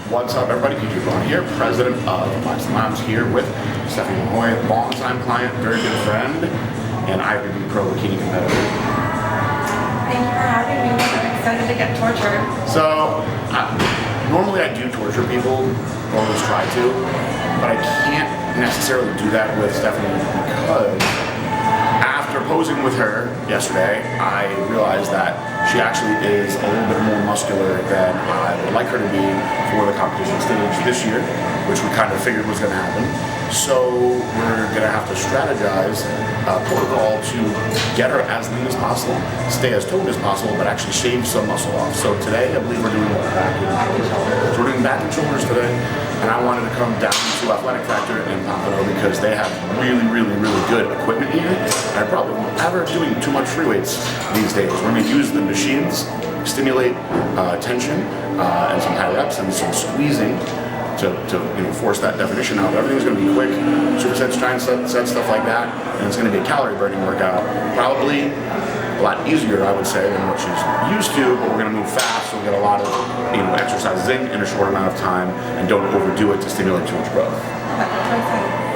What's up, everybody? PJ Braun here, president of Blackstone here with Steph Mahoe, longtime client, very good friend, and IFBB pro bikini competitor. Thank you for having me. I'm excited to get tortured. So, normally I do torture people, or always try to, but I can't necessarily do that with Stephanie because after posing with her yesterday, I realized that she actually is a little bit more muscular than I would like her to be for the competition stage this year, which we kind of figured was going to happen. So we're going to have to strategize a protocol to get her as lean as possible, stay as toned as possible, but actually shave some muscle off. So today, I believe we're doing back and shoulders. So we're doing back and shoulders today, and I wanted to come down to Athletic Factor in Pompano because they have really good equipment here. And I probably won't ever doing too much free weights these days. We're going to use the machines, stimulate tension, and some high reps and some squeezing to force that definition out. Everything's going to be quick, supersets, giant set stuff like that, and it's going to be a calorie burning workout. Probably a lot easier, I would say, than what she's used to, but we're going to move fast, so we get a lot of exercises in a short amount of time, and don't overdo it to stimulate too much growth.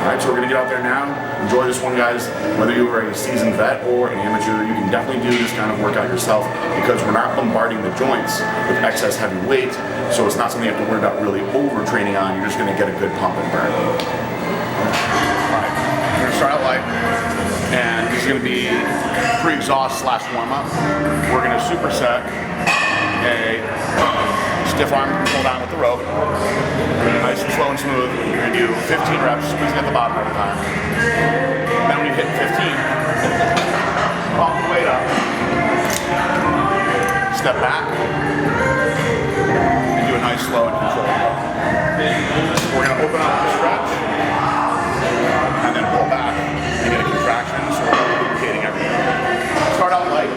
Alright, so we're going to get out there now. Enjoy this one, guys. Whether you are a seasoned vet or an amateur, you can definitely do this kind of workout yourself because we're not bombarding the joints with excess heavy weight, so it's not something you have to worry about really overtraining on. You're just going to get a good pump and burn. Alright, we're going to start out light, and this is going to be pre-exhaust / warm-up. We're going to superset a stiff arm pull down with the rope. Nice and slow and smooth. You're going to do 15 reps, squeezing at the bottom every time. Then when you hit 15, pump the weight up. Step back. And do a nice slow and controlled row. We're going to open up the stretch. And then pull back and get a contraction. So we're lubricating everything. Start out light.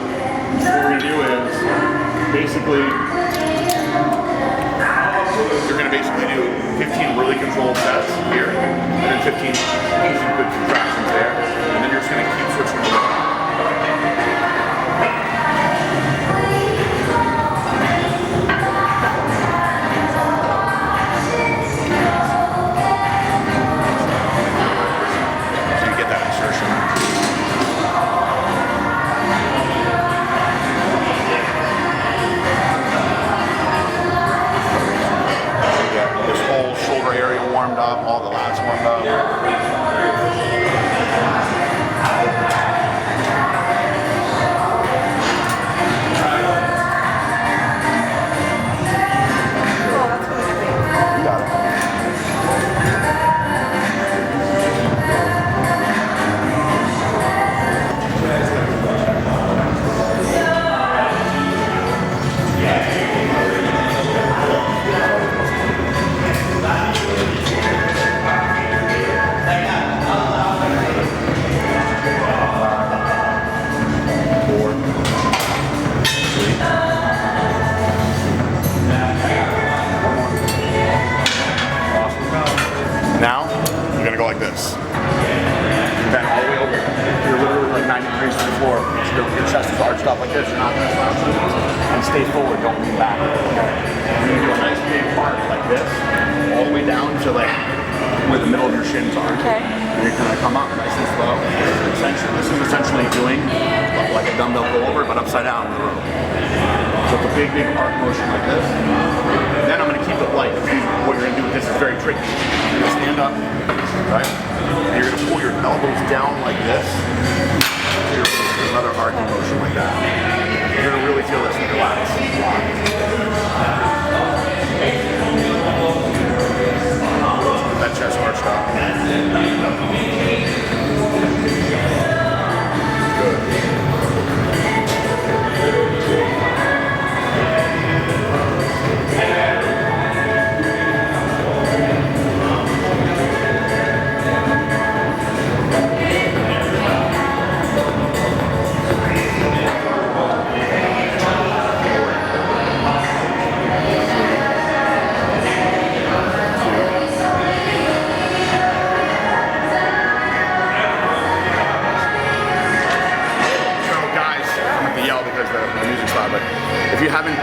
What we're going to do is basically you're going to basically do 15 really controlled sets here, and then 15 easy good contractions there, and then you're just going to keep switching the weight. So you get that insertion. Warmed up, all the lats warmed up. Now, you're going to go like this. Bend all the way over. You're literally like 90 degrees to the floor. Your chest is arched up like this. You're not going to slouch. And stay forward, don't lean back. You're going to do a nice big arc like this, all the way down to like where the middle of your shins are. Okay. And you're going to come up nice and slow. This is essentially doing like a dumbbell go over, but upside down with the rope. So it's a big arc motion like this. Then I'm going to keep it light. What you're going to do with this is very tricky. You're going to stand up, right? And you're going to pull your elbows down like this. So you're going to do another arcing motion like that. You're going to really feel this in your lats. That chest arched up. If you haven't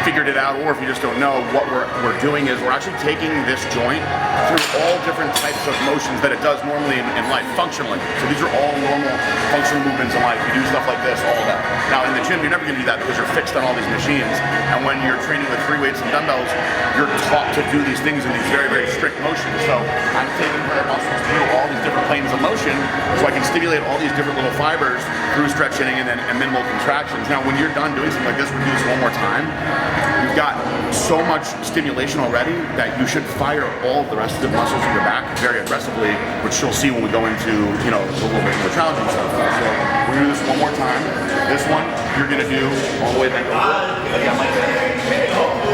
figured it out, or if you just don't know what we're doing is we're actually taking this joint through all different types of motions that it does normally in life, functionally. So these are all normal functional movements in life. You do stuff like this, all of that. Now in the gym, you're never going to do that because you're fixed on all these machines. And when you're training with free weights and dumbbells, you're taught to do these things in these very, very strict motions. So I'm taking her muscles through all these different planes of motion so I can stimulate all these different little fibers through stretching and then minimal contractions. Now when you're done doing something like this, we do this one more time, you've got so much stimulation already that you should fire all of the rest of the muscles in your back very aggressively, which you'll see when we go into, you know, a little bit more challenging stuff. So we're gonna do this one more time. This one, you're gonna do all the way back over.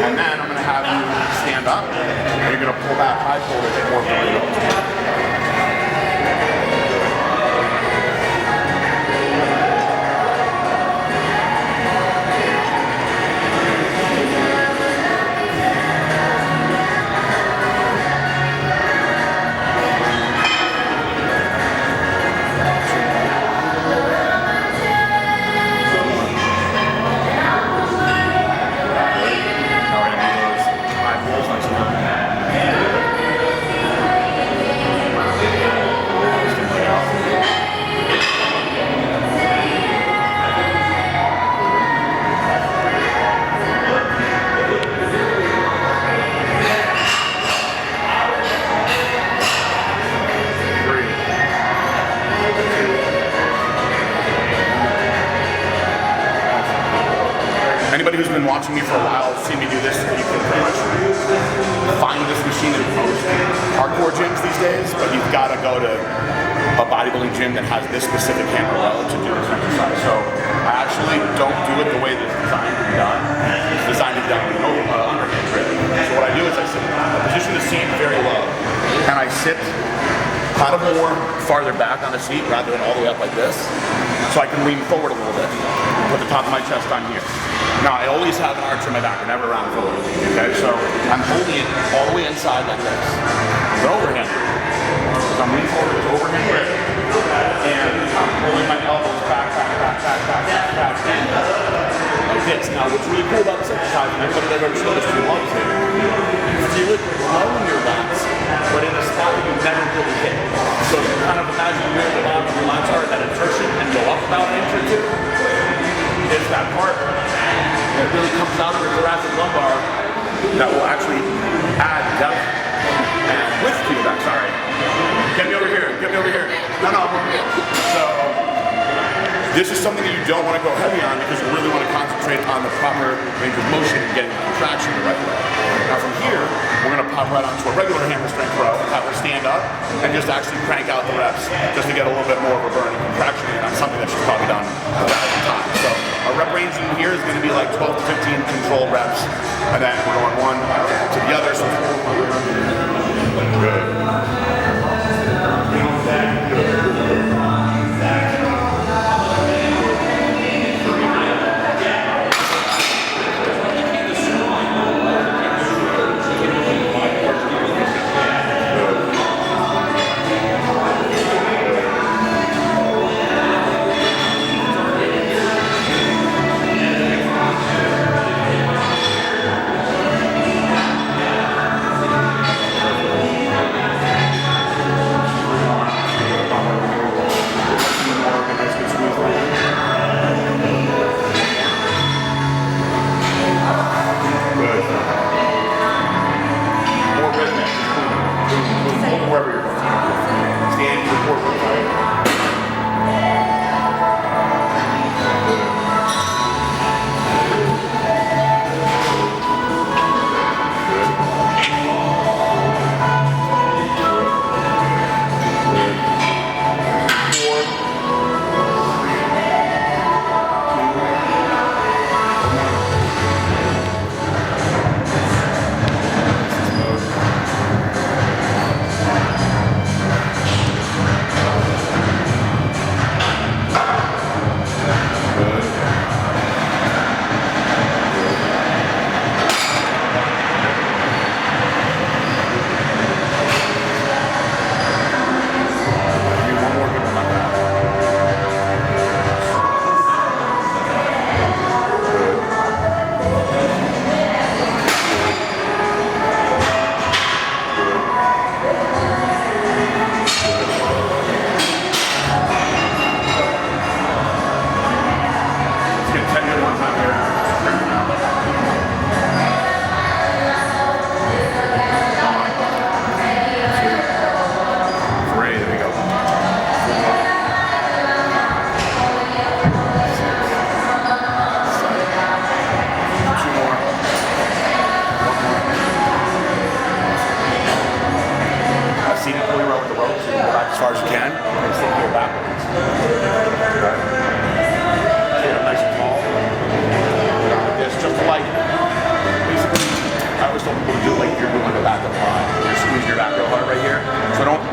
And then I'm gonna have you stand up, and you're gonna pull back high pull with more ability. Anybody who's been watching me for a while has seen me do this. You can pretty much find this machine in most hardcore gyms these days, but you've got to go to a bodybuilding gym that has this specific handle to do this exercise. So I actually don't do it the way that it's designed to be done. It's designed to be done with no underhand grip. So what I do is I position the seat very low, and I sit kind of more farther back on the seat rather than all the way up like this, so I can lean forward a little bit and put the top of my chest on here. Now, I always have an arch in my back, I never round forward, okay? So I'm holding it all the way inside like this. It's an overhand grip. So I'm leaning forward with overhand grip, and I'm pulling my elbows back, in, like this. Now, what's really cool about this exercise, and everybody that ever showed this to you loves it, you feel it low in your lats, but in a spot that you never really hit. So you kind of imagine where the bottom of your lats are, that insertion, and go up about an inch or two. Is that part that really comes out of your thoracic lumbar that will actually add depth and width to your back. Sorry. Get me over here. Get me over here. No, I'm over here. So this is something that you don't want to go heavy on because you really want to concentrate on the proper range of motion and getting the contraction the right way. Now from here, we're going to pop right onto a regular hammer strength row, have her stand up, and just actually crank out the reps just to get a little bit more of a burn and contraction in on something that she's probably done 1,000 times. So our rep range in here is going to be like 12 to 15 control reps, and then we're going one to the other. So good.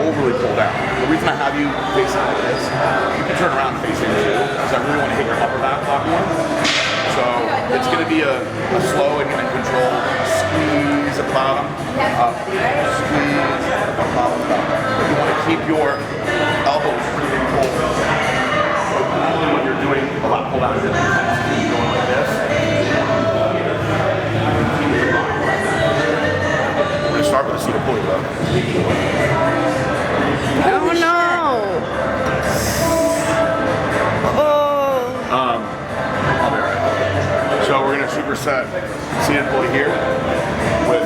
overly pull down. The reason I have you facing like this, you can turn around facing too, because I really want to hit your upper back a lot more. So it's going to be a slow and controlled squeeze at the bottom, up, squeeze, at the bottom, up. You want to keep your elbows really pulled. So usually when you're doing a lot of pull down, you're going like this. We're going to start with a seated pulley though. Oh no! I'll be alright. So we're gonna superset seated pulley here with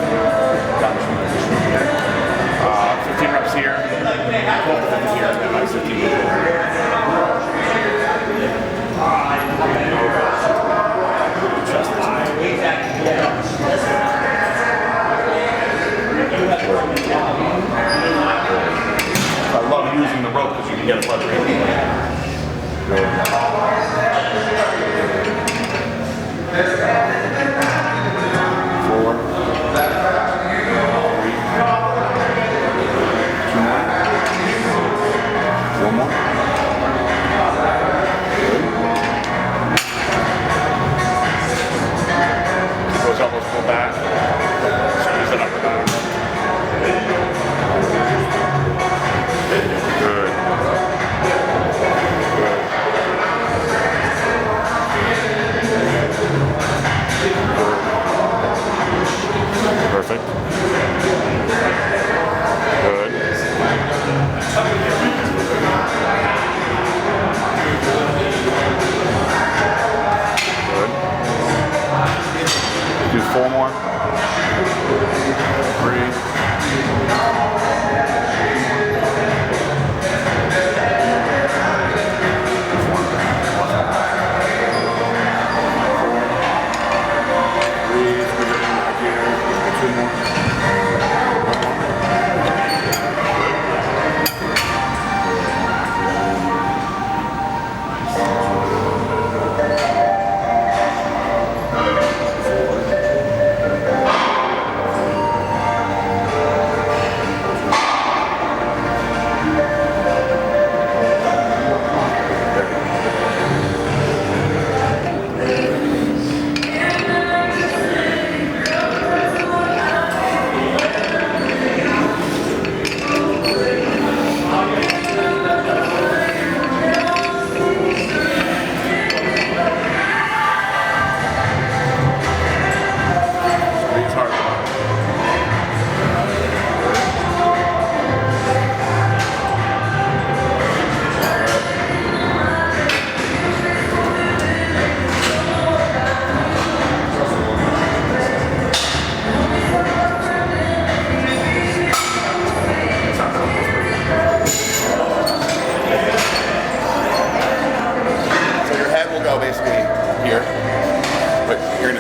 15 reps here, 12 to 15 here, and then 15 here. I love using the rope because you can get a pleasure. Four. Three. Two more. One more. Keep those elbows pulled back. Squeeze it upper back. Good. Perfect. Good. Good. Do 4 more. 3.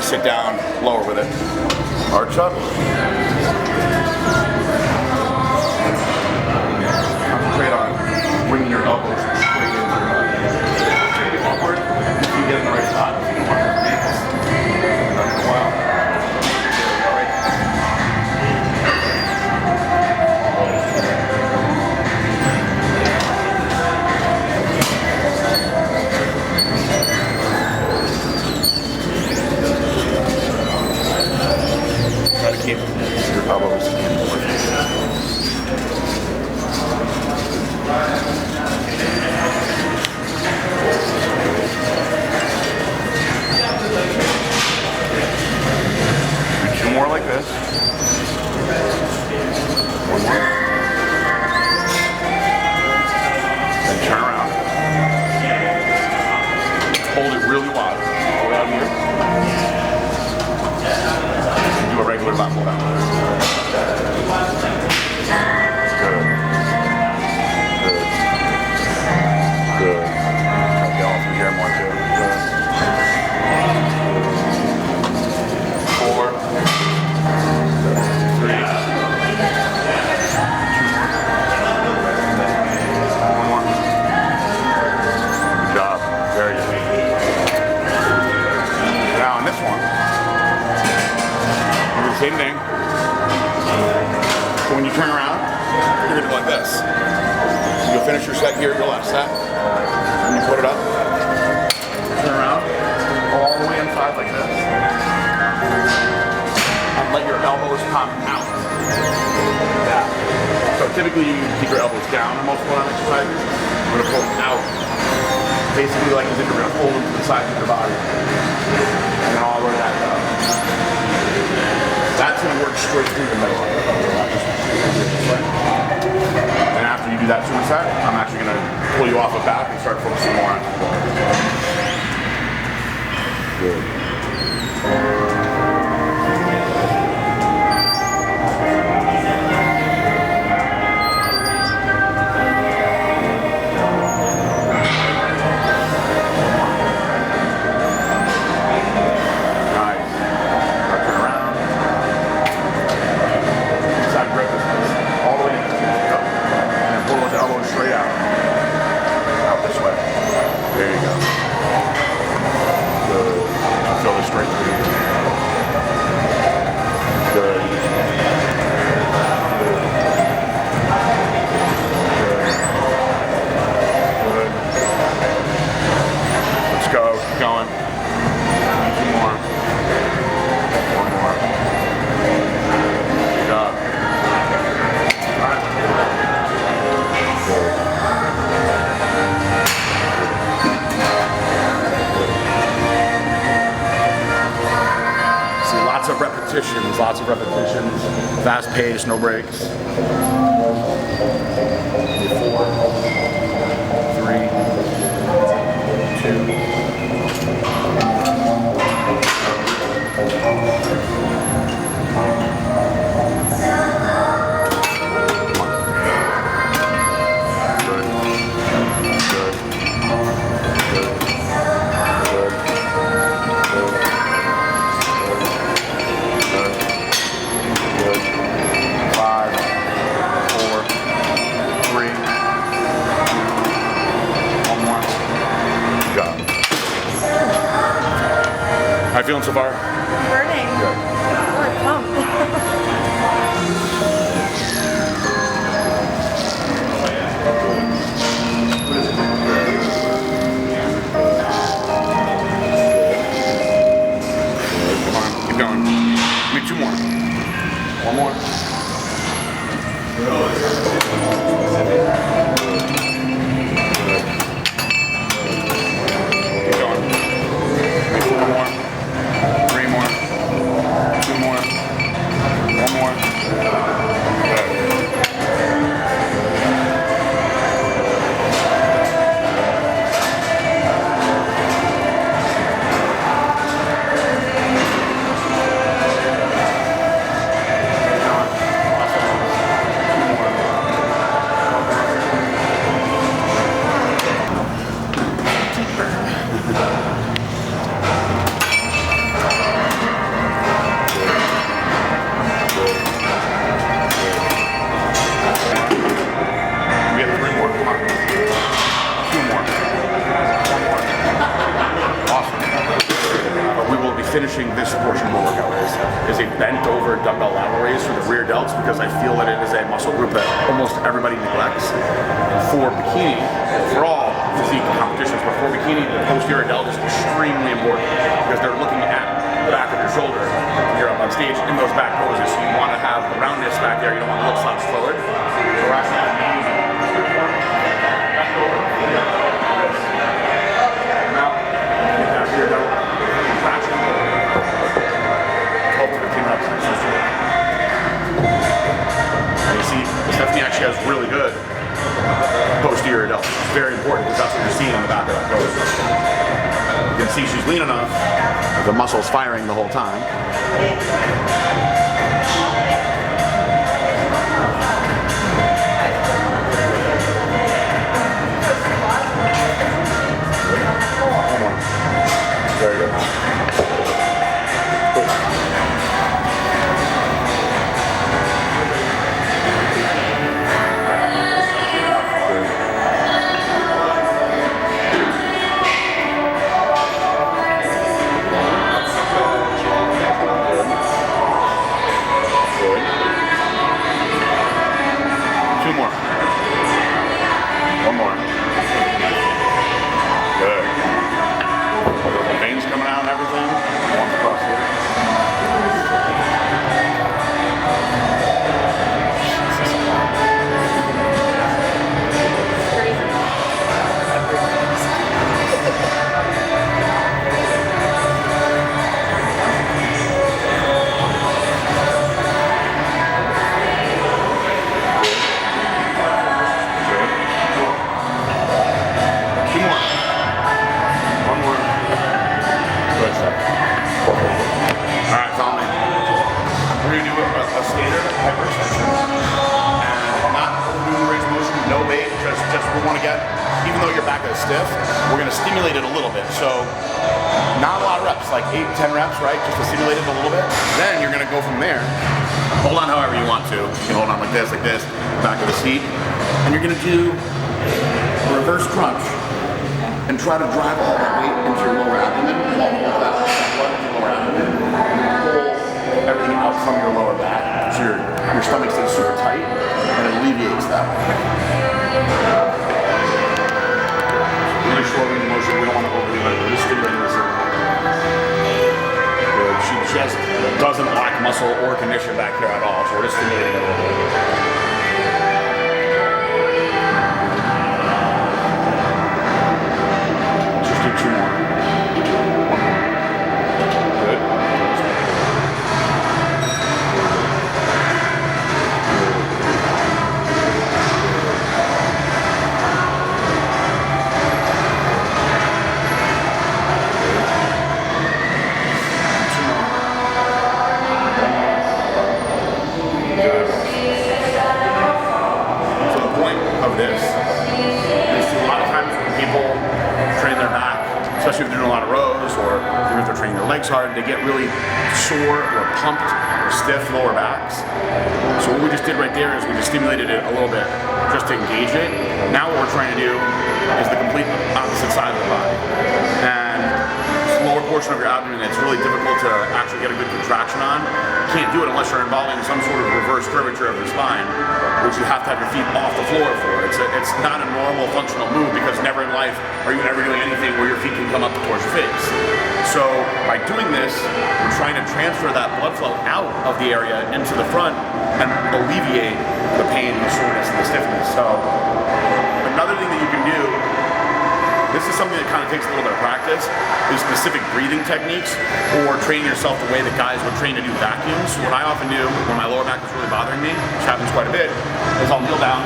Sit down, lower with it. Arch up. Concentrate on bringing your elbows straight into your body. Take it upward. If you get in the right spot, if you don't want to make this. Done it in a while. Try to keep your elbows in the way. Do 2 more like this. 1 more. Then turn around. Hold it really wide. All the way out here. Do a regular lat pull down. Good. Good. Good. Get all through here more too. Good. 4. 3. 1 more. Good job. Very good. Now on this one, same thing. So when you turn around, you're going to go like this. So you'll finish your set here, your last set, and you put it up, turn around, all the way inside like this, and let your elbows come out. Yeah. So typically you keep your elbows down in most one exercises. We're gonna pull them out. Basically like as if you're gonna pull them to the sides of your body. And then all the way back up. That's gonna work straight through the middle. And after you do that superset, I'm actually gonna pull you off of back and start focusing more on core. Good. Lots of repetitions, fast pace, no breaks. 4, 3, 2. How you feeling so far? Burning. Good. Oh, I'm pumped. Come on, keep going. Give me 2 more. 1 more. Keep going. Give me 4 more. 3 more, 2 more, 1 more. Good. Finishing this portion of the workout is a bent over dumbbell lateral raise for the rear delts because I feel that it is a muscle group that almost everybody neglects. For bikini, for all physique competitions, but for bikini, the posterior delt is extremely important because they're looking at the back of your shoulder when you're up on stage in those back poses. So you want to have the roundness back there, you don't want to look slouched forward. So we're actually going to be using back over. Now, get that rear delt traction. And you see, Stephanie actually has really good posterior delt. It's very important because that's what you're seeing in the back of that pose. You can see she's lean enough, the muscle's firing the whole time. Very good. upper extension. And not overdoing the range of motion, no weight, just we want to get, even though your back is stiff, we're going to stimulate it a little bit. So not a lot of reps, like 8, 10 reps, right? Just to stimulate it a little bit. Then you're going to go from there. Hold on however you want to. You can hold on like this, back of the seat. And you're going to do a reverse crunch and try to drive all that weight into your lower abdomen, all that blood into your lower abdomen, and then pull everything out from your lower back so your stomach stays super tight and it alleviates that. Really short range of motion, we don't want to overdo it, we're just stimulating this. Good, she just doesn't lack muscle or condition back here at all, so we're just stimulating it a little bit. Two more. One more. Good. Two more. Good. So the point of this is a lot of times when people train their back, especially if they're doing a lot of rows or even if they're training their legs hard, they get really sore or pumped or stiff lower backs. So what we just did right there is we just stimulated it a little bit just to engage it. Now what we're trying to do is the complete opposite side of the body. And this lower portion of your abdomen, it's really difficult to actually get a good contraction on. You can't do it unless you're involving some sort of reverse curvature of the spine, which you have to have your feet off the floor for. It's not a normal functional move because never in life are you ever doing anything where your feet can come up towards your face. So by doing this, we're trying to transfer that blood flow out of the area into the front and alleviate the pain, the soreness, and the stiffness. So another thing that you can do, this is something that kind of takes a little bit of practice, is specific breathing techniques or training yourself the way that guys would train to do vacuums. So what I often do when my lower back is really bothering me, which happens quite a bit, is I'll kneel down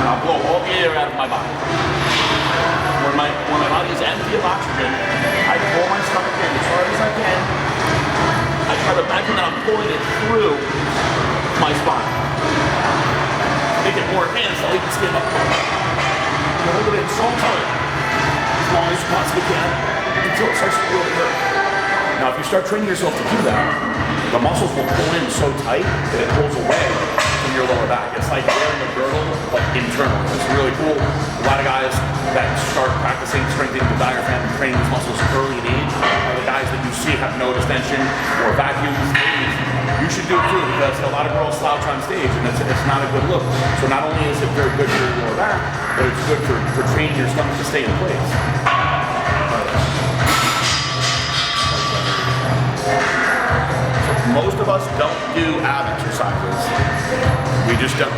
and I'll blow all the air out of my body. When my body is empty of oxygen, I pull my stomach in as hard as I can. I try to imagine that I'm pulling it through my spine. Make it more advanced, I'll even stand up. Hold it in so tight, as long as you possibly can, until it starts to really hurt. Now if you start training yourself to do that, the muscles will pull in so tight that it pulls away from your lower back. It's like wearing a girdle, but internal. It's really cool. A lot of guys that start practicing strengthening the diaphragm and training these muscles early in age are the guys that you see have no distension or vacuums. You should do it too, because a lot of girls slouch on stage and it's not a good look. So not only is it very good for your lower back, but it's good for training your stomach to stay in place. So most of us don't do ab exercises. We just don't.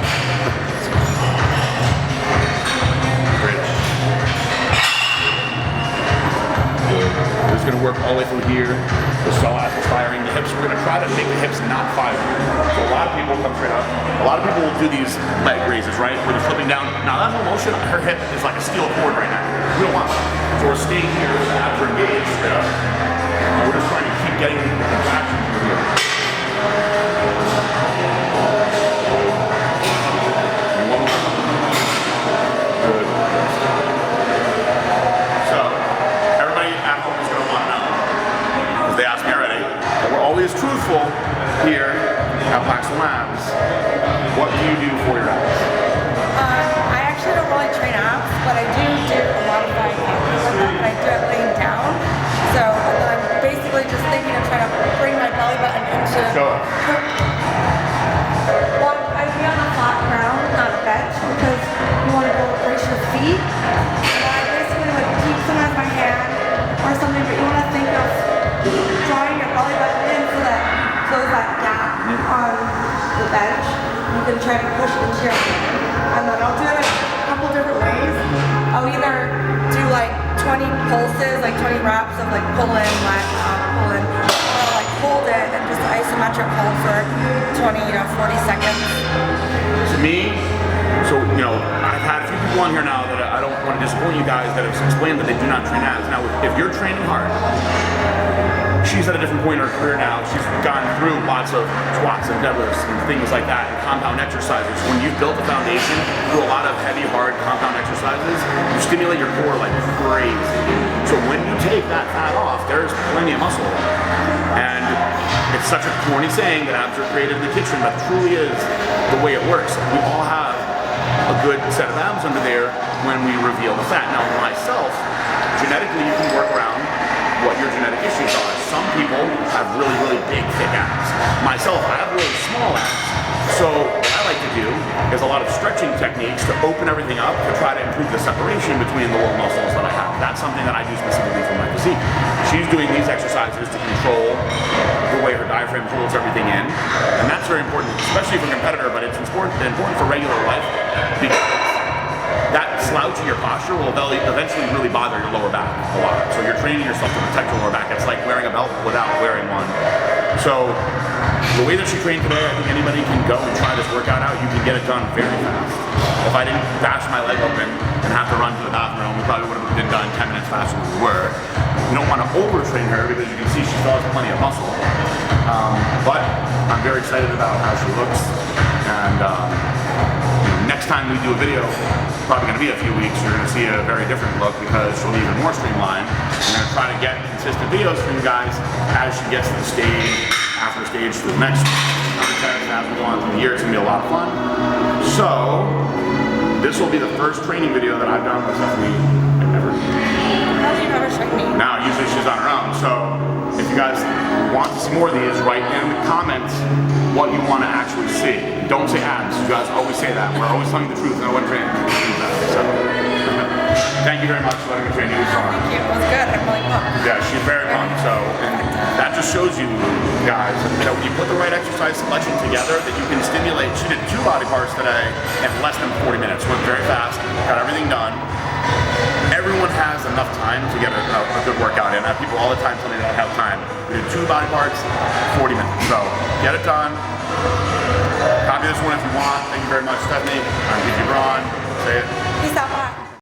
Great. We're just going to work all the way through here. The psoas is firing. The hips, we're going to try to make the hips not fire. So a lot of people come straight up. A lot of people will do these leg raises, right? Where they're flipping down. Now that whole motion, her hip is like a steel cord right now. We don't want that. So we're staying here, the abs are engaged straight up. And we're just trying to keep getting the contraction through here. And one more. Good. So, everybody at home is going to want to know, because they asked me already, but we're always truthful here at Blackstone Labs. What do you do for your abs? I actually don't really train abs, but I do a lot of my and I do it laying down. So I'm basically just thinking of trying to bring my belly button into. Show us. Well, I'd be on a flat ground, not a bench, because you want to go brace your feet. So I basically would keep some of my hand or something, but you want to think of drawing your belly button in so that close that gap on the bench. You can try to push into your hand. And then I'll do it a couple different ways. I'll either do like 20 pulses, like 20 reps of like pull in, let pull in, or I'll like hold it and just isometric hold for 20, 40 seconds. To me, so, I've had a few people on here now that I don't want to disappoint you guys that have explained that they do not train abs. Now, if you're training hard, she's at a different point in her career now. She's gone through lots of squats and deadlifts and things like that, and compound exercises. When you've built a foundation through a lot of heavy, hard compound exercises, you stimulate your core like crazy. So when you take that fat off, there's plenty of muscle. And it's such a corny saying that abs are created in the kitchen, but it truly is the way it works. We all have a good set of abs under there when we reveal the fat. Now myself, genetically you can work around what your genetic issues are. Some people have really, really big, thick abs. Myself, I have really small abs. So what I like to do is a lot of stretching techniques to open everything up to try to improve the separation between the little muscles that I have. That's something that I do specifically for my physique. She's doing these exercises to control the way her diaphragm holds everything in. And that's very important, especially for a competitor, but it's important for regular life because that slouch in your posture will eventually really bother your lower back a lot. So you're training yourself to protect your lower back. It's like wearing a belt without wearing one. So the way that she trained today, I think anybody can go and try this workout out. You can get it done very fast. If I didn't bash my leg open and have to run to the bathroom, we probably would have been done 10 minutes faster than we were. You don't want to overtrain her because you can see she still has plenty of muscle. But I'm very excited about how she looks. And next time we do a video, probably going to be a few weeks, you're going to see a very different look because she'll be even more streamlined. I'm going to try to get consistent videos for you guys as she gets to the stage, after the stage, to the next contest, as we go on through the year. It's going to be a lot of fun. So, this will be the first training video that I've done with Stephanie ever. How do you never check me? Now, usually she's on her own, so if you guys want to see more of these, write in the comments what you want to actually see. Don't say abs. You guys always say that. We're always telling the truth. No one trains. So, thank you very much for letting me train you. Thank you. It was good. I'm really pumped. Yeah, she's very pumped. So, and that just shows you guys that when you put the right exercise selection together, that you can stimulate. She did 2 body parts today in less than 40 minutes. Went very fast. Got everything done. Everyone has enough time to get a good workout in. I have people all the time tell me they don't have time. We did 2 body parts, 40 minutes. So get it done. Copy this one if you want. Thank you very much, Stephanie. I'm Gigi Braun. Say it. Peace out. Bye.